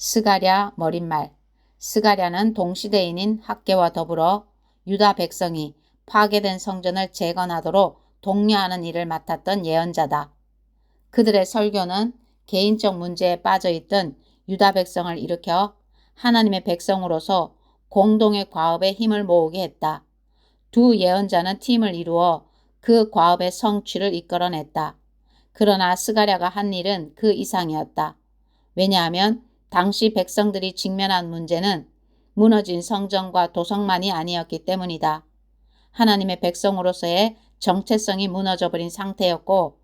스가랴 머릿말. 스가랴는 동시대인인 학개와 더불어 유다 백성이 파괴된 성전을 재건하도록 독려하는 일을 맡았던 예언자다. 그들의 설교는 개인적 문제에 빠져있던 유다 백성을 일으켜 하나님의 백성으로서 공동의 과업에 힘을 모으게 했다. 두 예언자는 팀을 이루어 그 과업의 성취를 이끌어냈다. 그러나 스가랴가 한 일은 그 이상이었다. 왜냐하면 당시 백성들이 직면한 문제는 무너진 성전과 도성만이 아니었기 때문이다. 하나님의 백성으로서의 정체성이 무너져버린 상태였고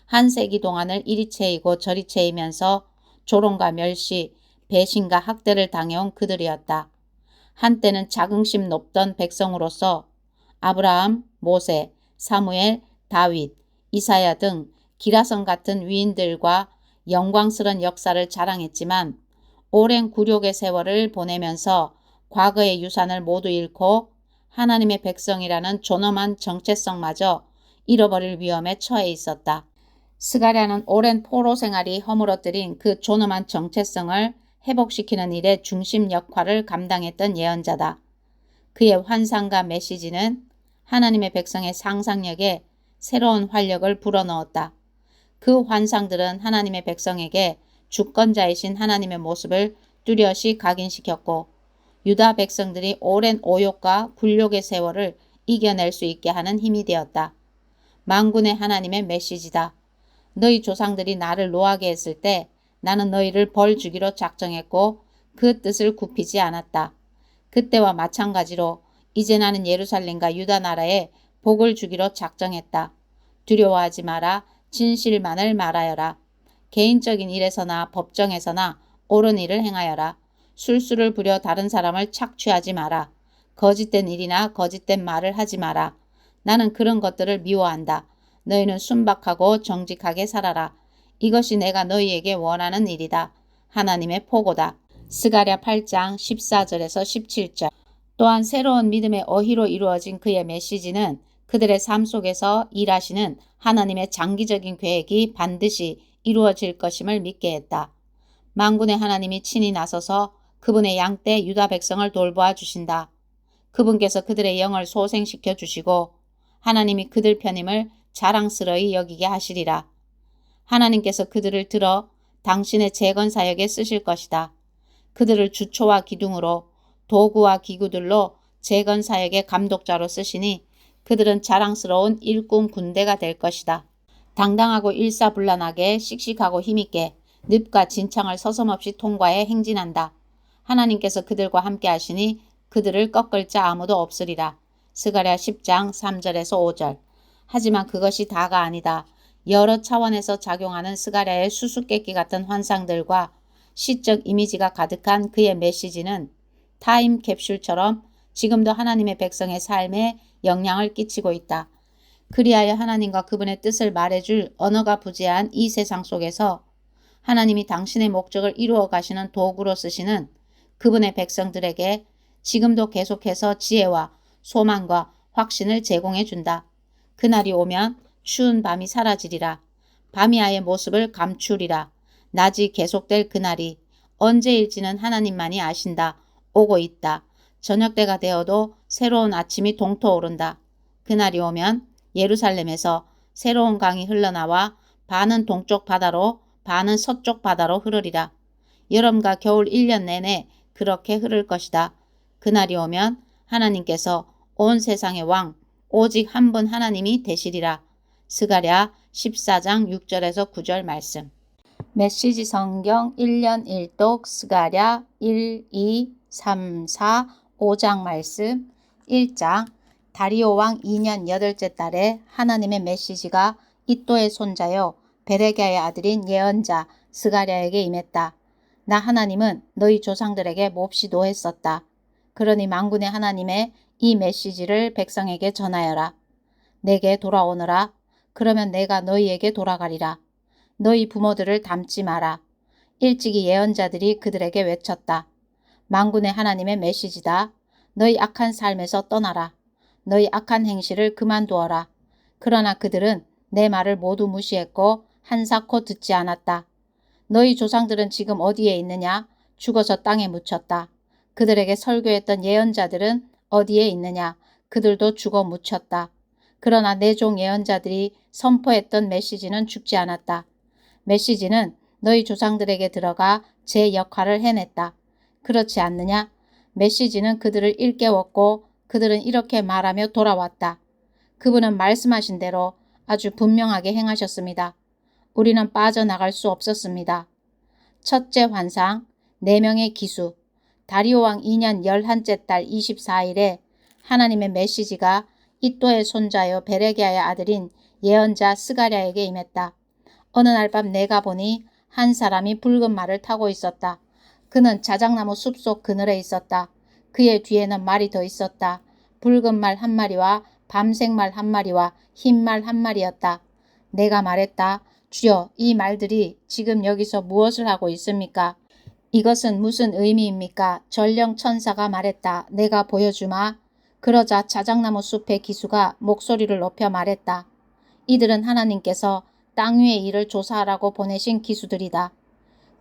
한 세기 동안을 이리 채이고 저리 채이면서 조롱과 멸시, 배신과 학대를 당해온 그들이었다. 한때는 자긍심 높던 백성으로서 아브라함, 모세, 사무엘, 다윗, 이사야 등 기라성 같은 위인들과 영광스런 역사를 자랑했지만 오랜 굴욕의 세월을 보내면서 과거의 유산을 모두 잃고 하나님의 백성이라는 존엄한 정체성마저 잃어버릴 위험에 처해 있었다. 스가랴는 오랜 포로 생활이 허물어뜨린 그 존엄한 정체성을 회복시키는 일의 중심 역할을 감당했던 예언자다. 그의 환상과 메시지는 하나님의 백성의 상상력에 새로운 활력을 불어넣었다. 그 환상들은 하나님의 백성에게 주권자이신 하나님의 모습을 뚜렷이 각인시켰고 유다 백성들이 오랜 오욕과 굴욕의 세월을 이겨낼 수 있게 하는 힘이 되었다. 만군의 하나님의 메시지다. 너희 조상들이 나를 노하게 했을 때 나는 너희를 벌 주기로 작정했고 그 뜻을 굽히지 않았다. 그때와 마찬가지로 이제 나는 예루살렘과 유다 나라에 복을 주기로 작정했다. 두려워하지 마라. 진실만을 말하여라. 개인적인 일에서나 법정에서나 옳은 일을 행하여라. 술수를 부려 다른 사람을 착취하지 마라. 거짓된 일이나 거짓된 말을 하지 마라. 나는 그런 것들을 미워한다. 너희는 순박하고 정직하게 살아라. 이것이 내가 너희에게 원하는 일이다. 하나님의 포고다. 스가랴 8장 14절에서 17절. 또한 새로운 믿음의 어휘로 이루어진 그의 메시지는 그들의 삶 속에서 일하시는 하나님의 장기적인 계획이 반드시 이루어질 것임을 믿게 했다. 만군의 하나님이 친히 나서서 그분의 양떼 유다 백성을 돌보아 주신다. 그분께서 그들의 영을 소생시켜 주시고 하나님이 그들 편임을 자랑스러이 여기게 하시리라. 하나님께서 그들을 들어 당신의 재건 사역에 쓰실 것이다. 그들을 주초와 기둥으로 도구와 기구들로 재건 사역의 감독자로 쓰시니 그들은 자랑스러운 일꾼 군대가 될 것이다. 당당하고 일사불란하게 씩씩하고 힘있게 늪과 진창을 서슴없이 통과해 행진한다. 하나님께서 그들과 함께 하시니 그들을 꺾을 자 아무도 없으리라. 스가랴 10장 3절에서 5절. 하지만 그것이 다가 아니다. 여러 차원에서 작용하는 스가랴의 수수께끼 같은 환상들과 시적 이미지가 가득한 그의 메시지는 타임캡슐처럼 지금도 하나님의 백성의 삶에 영향을 끼치고 있다. 그리하여 하나님과 그분의 뜻을 말해줄 언어가 부재한 이 세상 속에서 하나님이 당신의 목적을 이루어 가시는 도구로 쓰시는 그분의 백성들에게 지금도 계속해서 지혜와 소망과 확신을 제공해 준다. 그날이 오면 추운 밤이 사라지리라. 밤이 아예 모습을 감추리라. 낮이 계속될 그날이 언제일지는 하나님만이 아신다. 오고 있다. 저녁때가 되어도 새로운 아침이 동토오른다. 그날이 오면 예루살렘에서 새로운 강이 흘러나와 반은 동쪽 바다로 반은 서쪽 바다로 흐르리라. 여름과 겨울 1년 내내 그렇게 흐를 것이다. 그날이 오면 하나님께서 온 세상의 왕 오직 한 분 하나님이 되시리라. 스가랴 14장 6절에서 9절 말씀. 메시지 성경 1년 1독 스가랴 1, 2, 3, 4, 5장 말씀. 1장. 다리오 왕 2년 8째 달에 하나님의 메시지가 이또의 손자요 베레랴의 아들인 예언자 스가랴에게 임했다. 나 하나님은 너희 조상들에게 몹시 노했었다. 그러니 만군의 하나님의 이 메시지를 백성에게 전하여라. 내게 돌아오너라. 그러면 내가 너희에게 돌아가리라. 너희 부모들을 닮지 마라. 일찍이 예언자들이 그들에게 외쳤다. 만군의 하나님의 메시지다. 너희 악한 삶에서 떠나라. 너희 악한 행실을 그만두어라. 그러나 그들은 내 말을 모두 무시했고 한사코 듣지 않았다. 너희 조상들은 지금 어디에 있느냐? 죽어서 땅에 묻혔다. 그들에게 설교했던 예언자들은 어디에 있느냐? 그들도 죽어 묻혔다. 그러나 내 종 예언자들이 선포했던 메시지는 죽지 않았다. 메시지는 너희 조상들에게 들어가 제 역할을 해냈다. 그렇지 않느냐? 메시지는 그들을 일깨웠고 그들은 이렇게 말하며 돌아왔다. 그분은 말씀하신 대로 아주 분명하게 행하셨습니다. 우리는 빠져나갈 수 없었습니다. 첫째 환상, 4명의 기수. 다리오 왕 2년 11째 달 24일에 하나님의 메시지가 이또의 손자요 베레기야의 아들인 예언자 스가랴에게 임했다. 어느 날 밤 내가 보니 한 사람이 붉은 말을 타고 있었다. 그는 자작나무 숲속 그늘에 있었다. 그의 뒤에는 말이 더 있었다. 붉은 말 한 마리와 밤색 말 한 마리와 흰 말 한 마리였다. 내가 말했다. 주여, 이 말들이 지금 여기서 무엇을 하고 있습니까? 이것은 무슨 의미입니까? 전령 천사가 말했다. 내가 보여주마. 그러자 자작나무 숲의 기수가 목소리를 높여 말했다. 이들은 하나님께서 땅 위의 일을 조사하라고 보내신 기수들이다.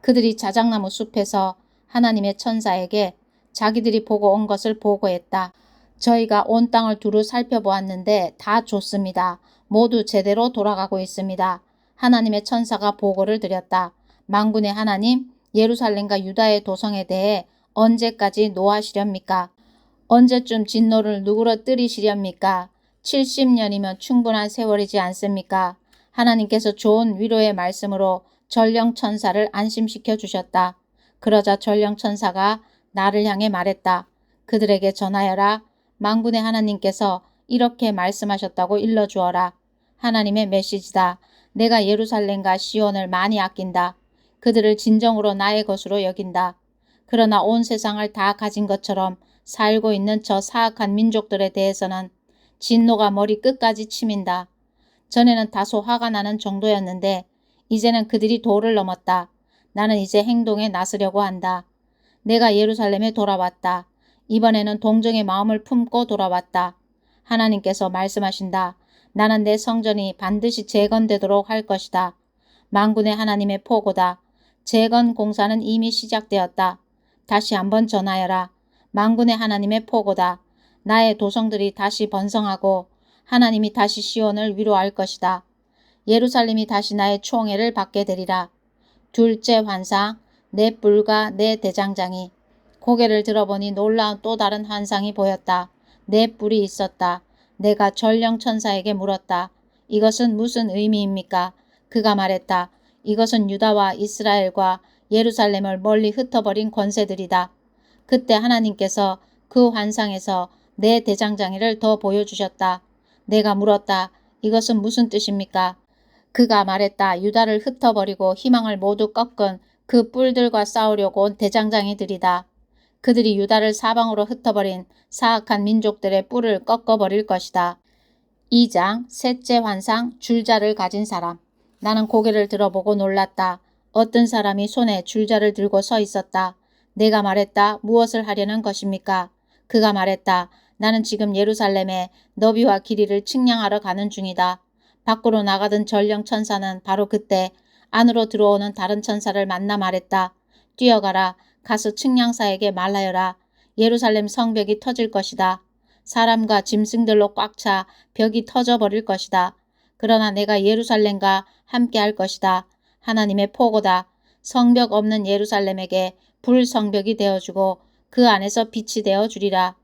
그들이 자작나무 숲에서 하나님의 천사에게 자기들이 보고 온 것을 보고했다. 저희가 온 땅을 두루 살펴보았는데 다 좋습니다. 모두 제대로 돌아가고 있습니다. 하나님의 천사가 보고를 드렸다. 만군의 하나님, 예루살렘과 유다의 도성에 대해 언제까지 노하시렵니까? 언제쯤 진노를 누그러뜨리시렵니까? 70년이면 충분한 세월이지 않습니까? 하나님께서 좋은 위로의 말씀으로 전령천사를 안심시켜 주셨다. 그러자 전령천사가 나를 향해 말했다. 그들에게 전하여라. 만군의 하나님께서 이렇게 말씀하셨다고 일러주어라. 하나님의 메시지다. 내가 예루살렘과 시온을 많이 아낀다. 그들을 진정으로 나의 것으로 여긴다. 그러나 온 세상을 다 가진 것처럼 살고 있는 저 사악한 민족들에 대해서는 진노가 머리 끝까지 치민다. 전에는 다소 화가 나는 정도였는데 이제는 그들이 도를 넘었다. 나는 이제 행동에 나서려고 한다. 내가 예루살렘에 돌아왔다. 이번에는 동정의 마음을 품고 돌아왔다. 하나님께서 말씀하신다. 나는 내 성전이 반드시 재건되도록 할 것이다. 만군의 하나님의 포고다. 재건 공사는 이미 시작되었다. 다시 한번 전하여라. 만군의 하나님의 포고다. 나의 도성들이 다시 번성하고 하나님이 다시 시온을 위로할 것이다. 예루살렘이 다시 나의 총애를 받게 되리라. 둘째 환상, 내 뿔과 내 대장장이. 고개를 들어보니 놀라운 또 다른 환상이 보였다. 내 뿔이 있었다. 내가 전령천사에게 물었다. 이것은 무슨 의미입니까? 그가 말했다. 이것은 유다와 이스라엘과 예루살렘을 멀리 흩어버린 권세들이다. 그때 하나님께서 그 환상에서 내 대장장이를 더 보여주셨다. 내가 물었다. 이것은 무슨 뜻입니까? 그가 말했다. 유다를 흩어버리고 희망을 모두 꺾은 그 뿔들과 싸우려고 온 대장장이들이다. 그들이 유다를 사방으로 흩어버린 사악한 민족들의 뿔을 꺾어버릴 것이다. 2장 셋째 환상 줄자를 가진 사람. 나는 고개를 들어보고 놀랐다. 어떤 사람이 손에 줄자를 들고 서 있었다. 내가 말했다. 무엇을 하려는 것입니까? 그가 말했다. 나는 지금 예루살렘에 너비와 길이를 측량하러 가는 중이다. 밖으로 나가던 전령천사는 바로 그때 안으로 들어오는 다른 천사를 만나 말했다. 뛰어가라. 가서 측량사에게 말하여라. 예루살렘 성벽이 터질 것이다. 사람과 짐승들로 꽉 차 벽이 터져버릴 것이다. 그러나 내가 예루살렘과 함께 할 것이다. 하나님의 포고다. 성벽 없는 예루살렘에게 불성벽이 되어주고 그 안에서 빛이 되어주리라.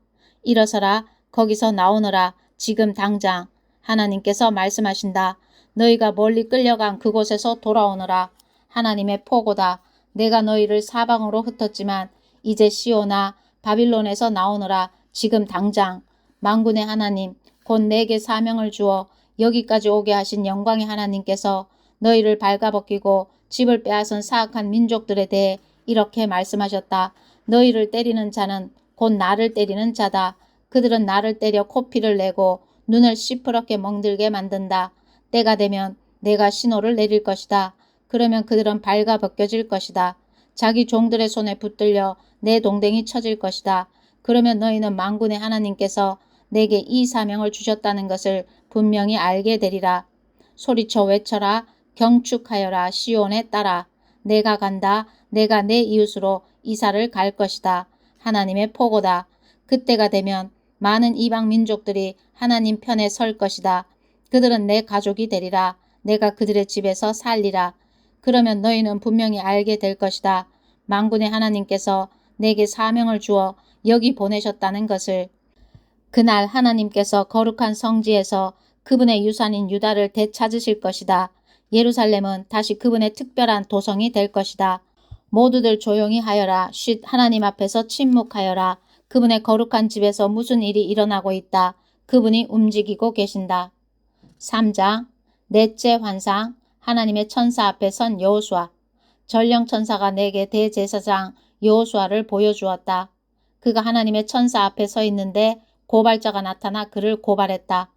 일어서라. 거기서 나오너라. 지금 당장. 하나님께서 말씀하신다. 너희가 멀리 끌려간 그곳에서 돌아오너라. 하나님의 포고다. 내가 너희를 사방으로 흩었지만 이제 시온아 바빌론에서 나오너라. 지금 당장. 만군의 하나님 곧 내게 사명을 주어 여기까지 오게 하신 영광의 하나님께서 너희를 발가벗기고 집을 빼앗은 사악한 민족들에 대해 이렇게 말씀하셨다. 너희를 때리는 자는 곧 나를 때리는 자다. 그들은 나를 때려 코피를 내고 눈을 시퍼렇게 멍들게 만든다. 때가 되면 내가 신호를 내릴 것이다. 그러면 그들은 발가벗겨질 것이다. 자기 종들의 손에 붙들려 내 동댕이 쳐질 것이다. 그러면 너희는 만군의 하나님께서 내게 이 사명을 주셨다는 것을 분명히 알게 되리라. 소리쳐 외쳐라. 경축하여라. 시온에 따라. 내가 간다. 내가 내 이웃으로 이사를 갈 것이다. 하나님의 포고다. 그때가 되면 많은 이방 민족들이 하나님 편에 설 것이다. 그들은 내 가족이 되리라. 내가 그들의 집에서 살리라. 그러면 너희는 분명히 알게 될 것이다. 만군의 하나님께서 내게 사명을 주어 여기 보내셨다는 것을. 그날 하나님께서 거룩한 성지에서 그분의 유산인 유다를 되찾으실 것이다. 예루살렘은 다시 그분의 특별한 도성이 될 것이다. 모두들 조용히 하여라. 쉿, 하나님 앞에서 침묵하여라. 그분의 거룩한 집에서 무슨 일이 일어나고 있다. 그분이 움직이고 계신다. 3장 넷째 환상. 하나님의 천사 앞에 선 여호수아. 전령 천사가 내게 대제사장 여호수아를 보여주었다. 그가 하나님의 천사 앞에 서 있는데 고발자가 나타나 그를 고발했다.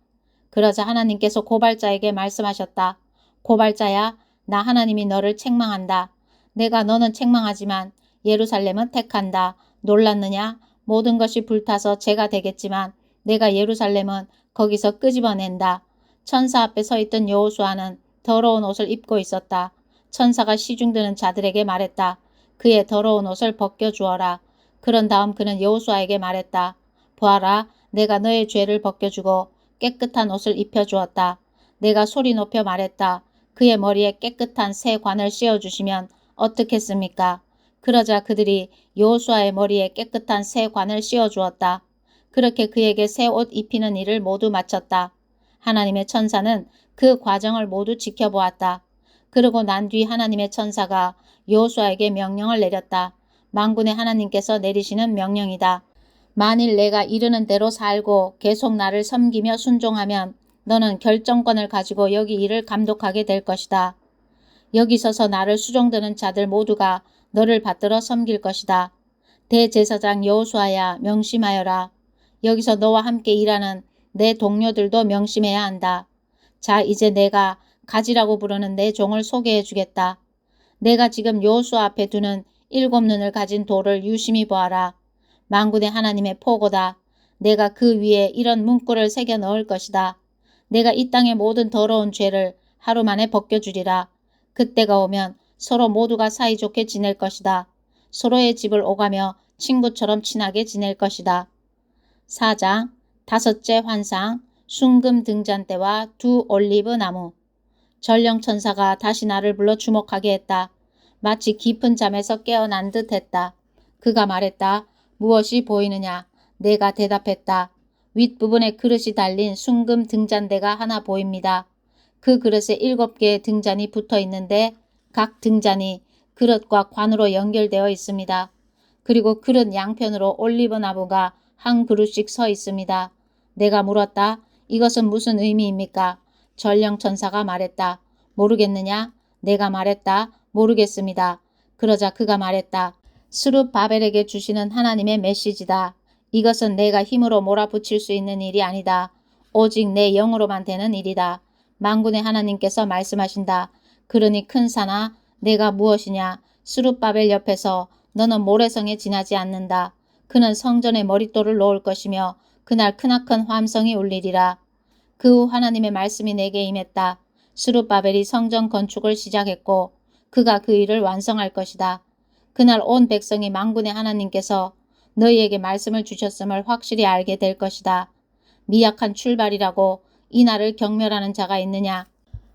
그러자 하나님께서 고발자에게 말씀하셨다. 고발자야, 나 하나님이 너를 책망한다. 내가 너는 책망하지만 예루살렘은 택한다. 놀랐느냐? 모든 것이 불타서 죄가 되겠지만 내가 예루살렘은 거기서 끄집어낸다. 천사 앞에 서 있던 여호수아는 더러운 옷을 입고 있었다. 천사가 시중드는 자들에게 말했다. 그의 더러운 옷을 벗겨주어라. 그런 다음 그는 여호수아에게 말했다. 보아라, 내가 너의 죄를 벗겨주고 깨끗한 옷을 입혀주었다. 내가 소리 높여 말했다. 그의 머리에 깨끗한 새 관을 씌워주시면 어떻겠습니까? 그러자 그들이 여호수아의 머리에 깨끗한 새 관을 씌워주었다. 그렇게 그에게 새 옷 입히는 일을 모두 마쳤다. 하나님의 천사는 그 과정을 모두 지켜보았다. 그러고 난 뒤 하나님의 천사가 여호수아에게 명령을 내렸다. 만군의 하나님께서 내리시는 명령이다. 만일 내가 이르는 대로 살고 계속 나를 섬기며 순종하면 너는 결정권을 가지고 여기 일을 감독하게 될 것이다. 여기 서서 나를 수종드는 자들 모두가 너를 받들어 섬길 것이다. 대제사장 여호수아야, 명심하여라. 여기서 너와 함께 일하는 내 동료들도 명심해야 한다. 자, 이제 내가 가지라고 부르는 내 종을 소개해 주겠다. 내가 지금 여호수아 앞에 두는 7눈을 가진 돌을 유심히 보아라. 만군의 하나님의 포고다. 내가 그 위에 이런 문구를 새겨 넣을 것이다. 내가 이 땅의 모든 더러운 죄를 하루 만에 벗겨주리라. 그때가 오면 서로 모두가 사이좋게 지낼 것이다. 서로의 집을 오가며 친구처럼 친하게 지낼 것이다. 4장 다섯째 환상. 순금 등잔대와 두 올리브 나무. 전령 천사가 다시 나를 불러 주목하게 했다. 마치 깊은 잠에서 깨어난 듯 했다. 그가 말했다. 무엇이 보이느냐? 내가 대답했다. 윗부분에 그릇이 달린 순금 등잔대가 하나 보입니다. 그 그릇에 7개의 등잔이 붙어 있는데 각 등잔이 그릇과 관으로 연결되어 있습니다. 그리고 그릇 양편으로 올리브 나무가 한 그루씩 서 있습니다. 내가 물었다. 이것은 무슨 의미입니까? 전령 천사가 말했다. 모르겠느냐? 내가 말했다. 모르겠습니다. 그러자 그가 말했다. 스룹바벨에게 주시는 하나님의 메시지다. 이것은 내가 힘으로 몰아붙일 수 있는 일이 아니다. 오직 내 영으로만 되는 일이다. 만군의 하나님께서 말씀하신다. 그러니 큰 산아, 내가 무엇이냐? 스룹바벨 옆에서 너는 모래성에 지나지 않는다. 그는 성전에 머릿돌을 놓을 것이며 그날 크나큰 함성이 울리리라. 그 후 하나님의 말씀이 내게 임했다. 스룹바벨이 성전 건축을 시작했고 그가 그 일을 완성할 것이다. 그날 온 백성이 만군의 하나님께서 너희에게 말씀을 주셨음을 확실히 알게 될 것이다. 미약한 출발이라고 이 날을 경멸하는 자가 있느냐?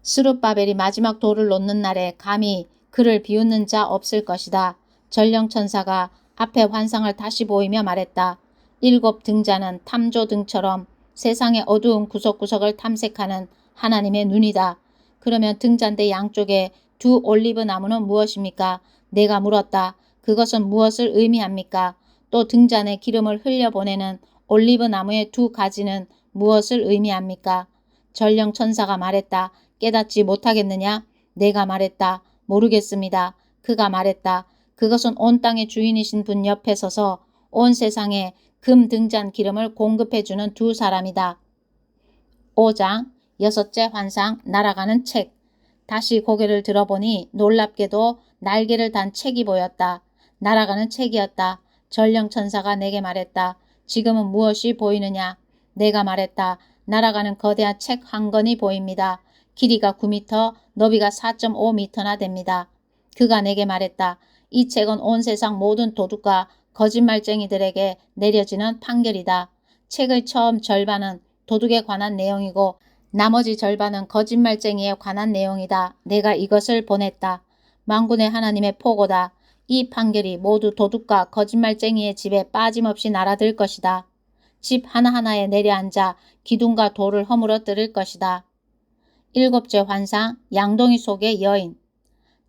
스룹바벨이 마지막 돌을 놓는 날에 감히 그를 비웃는 자 없을 것이다. 전령 천사가 앞에 환상을 다시 보이며 말했다. 7 등잔은 탐조등처럼 세상의 어두운 구석구석을 탐색하는 하나님의 눈이다. 그러면 등잔대 양쪽에 두 올리브 나무는 무엇입니까? 내가 물었다. 그것은 무엇을 의미합니까? 또 등잔에 기름을 흘려보내는 올리브 나무의 두 가지는 무엇을 의미합니까? 전령 천사가 말했다. 깨닫지 못하겠느냐? 내가 말했다. 모르겠습니다. 그가 말했다. 그것은 온 땅의 주인이신 분 옆에 서서 온 세상에 금 등잔 기름을 공급해주는 두 사람이다. 5장 여섯째 환상. 날아가는 책. 다시 고개를 들어보니 놀랍게도 날개를 단 책이 보였다. 날아가는 책이었다. 전령 천사가 내게 말했다. 지금은 무엇이 보이느냐? 내가 말했다. 날아가는 거대한 책 한 권이 보입니다. 길이가 9m, 너비가 4.5m나 됩니다. 그가 내게 말했다. 이 책은 온 세상 모든 도둑과 거짓말쟁이들에게 내려지는 판결이다. 책의 처음 절반은 도둑에 관한 내용이고 나머지 절반은 거짓말쟁이에 관한 내용이다. 내가 이것을 보냈다. 만군의 하나님의 포고다. 이 판결이 모두 도둑과 거짓말쟁이의 집에 빠짐없이 날아들 것이다. 집 하나하나에 내려앉아 기둥과 돌을 허물어뜨릴 것이다. 일곱째 환상, 양동이 속의 여인.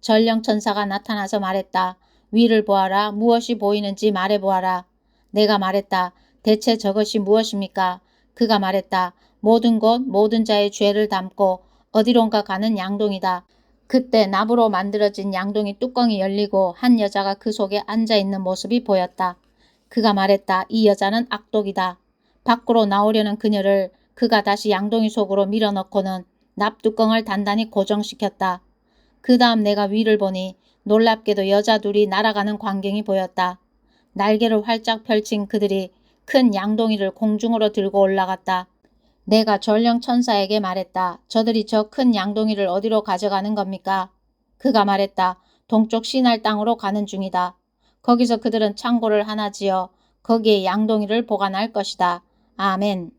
전령천사가 나타나서 말했다. 위를 보아라. 무엇이 보이는지 말해보아라. 내가 말했다. 대체 저것이 무엇입니까? 그가 말했다. 모든 곳 모든 자의 죄를 담고 어디론가 가는 양동이다. 그때 나무로 만들어진 양동이 뚜껑이 열리고 한 여자가 그 속에 앉아있는 모습이 보였다. 그가 말했다. 이 여자는 악독이다. 밖으로 나오려는 그녀를 그가 다시 양동이 속으로 밀어넣고는 납뚜껑을 단단히 고정시켰다. 그 다음 내가 위를 보니 놀랍게도 여자 둘이 날아가는 광경이 보였다. 날개를 활짝 펼친 그들이 큰 양동이를 공중으로 들고 올라갔다. 내가 전령천사에게 말했다. 저들이 저 큰 양동이를 어디로 가져가는 겁니까? 그가 말했다. 동쪽 시날 땅으로 가는 중이다. 거기서 그들은 창고를 하나 지어 거기에 양동이를 보관할 것이다. 아멘.